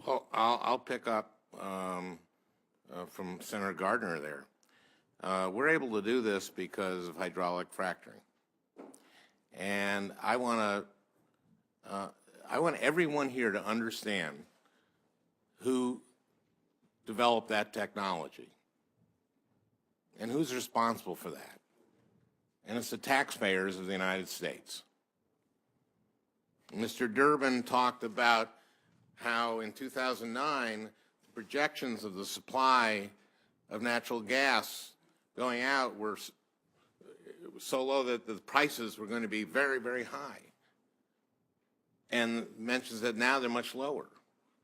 Well, I'll pick up from Senator Gardner there. We're able to do this because of hydraulic fracturing, and I want everyone here to understand who developed that technology and who's responsible for that. And it's the taxpayers of the United States. Mr. Durbin talked about how in 2009, the projections of the supply of natural gas going out were so low that the prices were going to be very, very high. And mentions that now they're much lower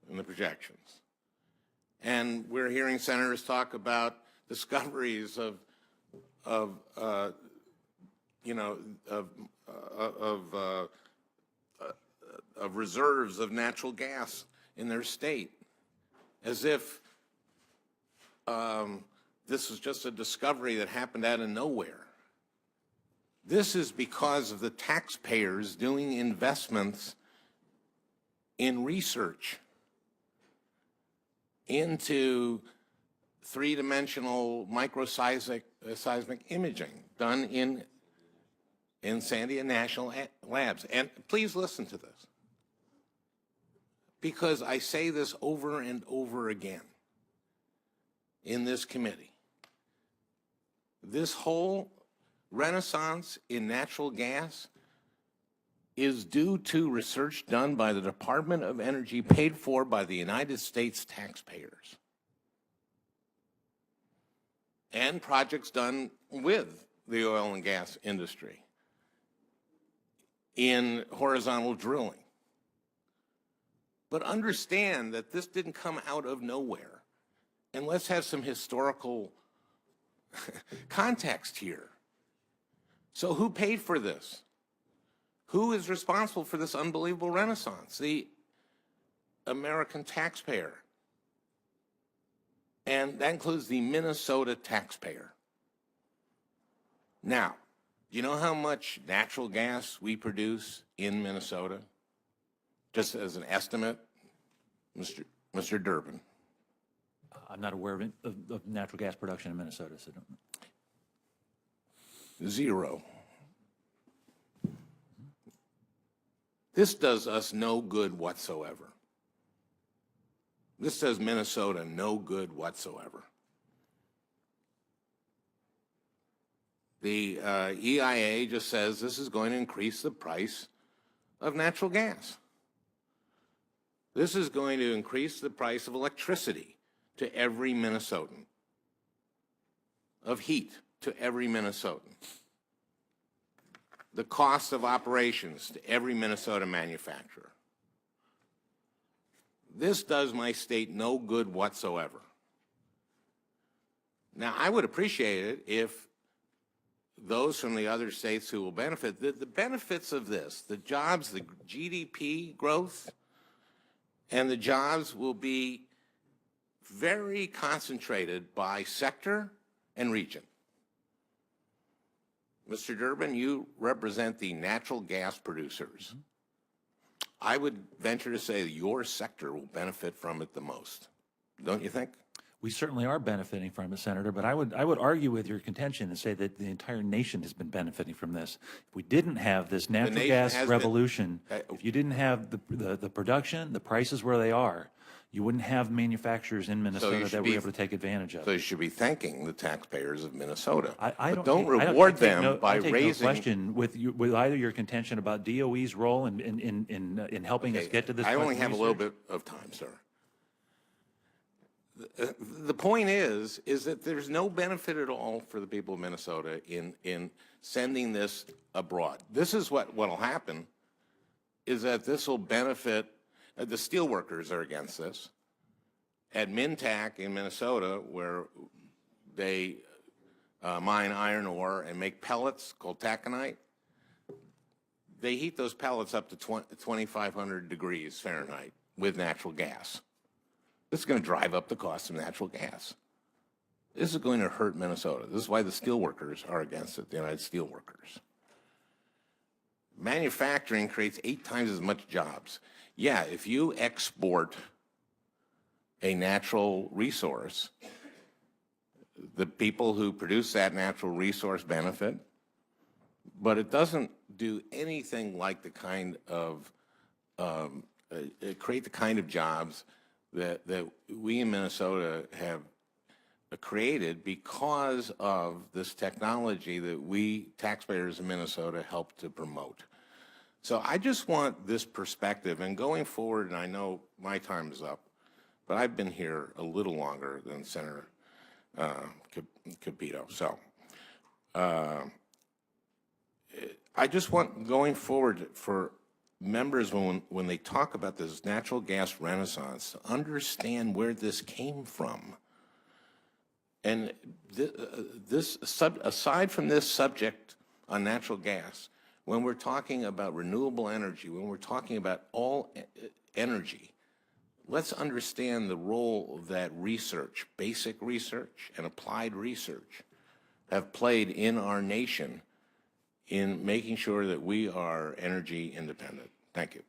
in the projections. And we're hearing senators talk about discoveries of reserves of natural gas in their state, as if this was just a discovery that happened out of nowhere. This is because of the taxpayers doing investments in research into three-dimensional microseismic imaging done in Sandia National Labs. And please listen to this, because I say this over and over again in this committee. This whole renaissance in natural gas is due to research done by the Department of Energy, paid for by the United States taxpayers, and projects done with the oil and gas industry in horizontal drilling. But understand that this didn't come out of nowhere. And let's have some historical context here. So who paid for this? Who is responsible for this unbelievable renaissance? The American taxpayer. And that includes the Minnesota taxpayer. Now, do you know how much natural gas we produce in Minnesota? Just as an estimate, Mr. Durbin. I'm not aware of natural gas production in Minnesota, so don't. Zero. This does us no good whatsoever. This does Minnesota no good whatsoever. The EIA just says this is going to increase the price of natural gas. This is going to increase the price of electricity to every Minnesotan, of heat to every Minnesotan, the cost of operations to every Minnesota manufacturer. This does my state no good whatsoever. Now, I would appreciate it if those from the other states who will benefit, the benefits of this, the jobs, the GDP growth, and the jobs will be very concentrated by sector and region. Mr. Durbin, you represent the natural gas producers. I would venture to say that your sector will benefit from it the most. Don't you think? We certainly are benefiting from it, Senator, but I would argue with your contention and say that the entire nation has been benefiting from this. If we didn't have this natural gas revolution, if you didn't have the production, the prices where they are, you wouldn't have manufacturers in Minnesota that were able to take advantage of it. So you should be thanking the taxpayers of Minnesota. I don't reward them by raising. raising. No question with either your contention about DOE's role in helping us get to this. I only have a little bit of time, sir. The point is that there's no benefit at all for the people of Minnesota in sending this abroad. This is what will happen, is that this will benefit. The steelworkers are against this. At Mintac in Minnesota, where they mine iron ore and make pellets called taconite, they heat those pellets up to 2,500 degrees Fahrenheit with natural gas. This is going to drive up the cost of natural gas. This is going to hurt Minnesota. This is why the steelworkers are against it, the United Steelworkers. Manufacturing creates 8 times as much jobs. Yeah, if you export a natural resource. The people who produce that natural resource benefit, but it doesn't do anything like the kind of, create the kind of jobs that we in Minnesota have created because of this technology that we taxpayers in Minnesota help to promote. So I just want this perspective, and going forward, and I know my time is up, but I've been here a little longer than Senator Capito. So I just want, going forward, for members when they talk about this natural gas renaissance, to understand where this came from. And aside from this subject on natural gas, when we're talking about renewable energy, when we're talking about all energy, let's understand the role that research, basic research and applied research, have played in our nation in making sure that we are energy independent. Thank you.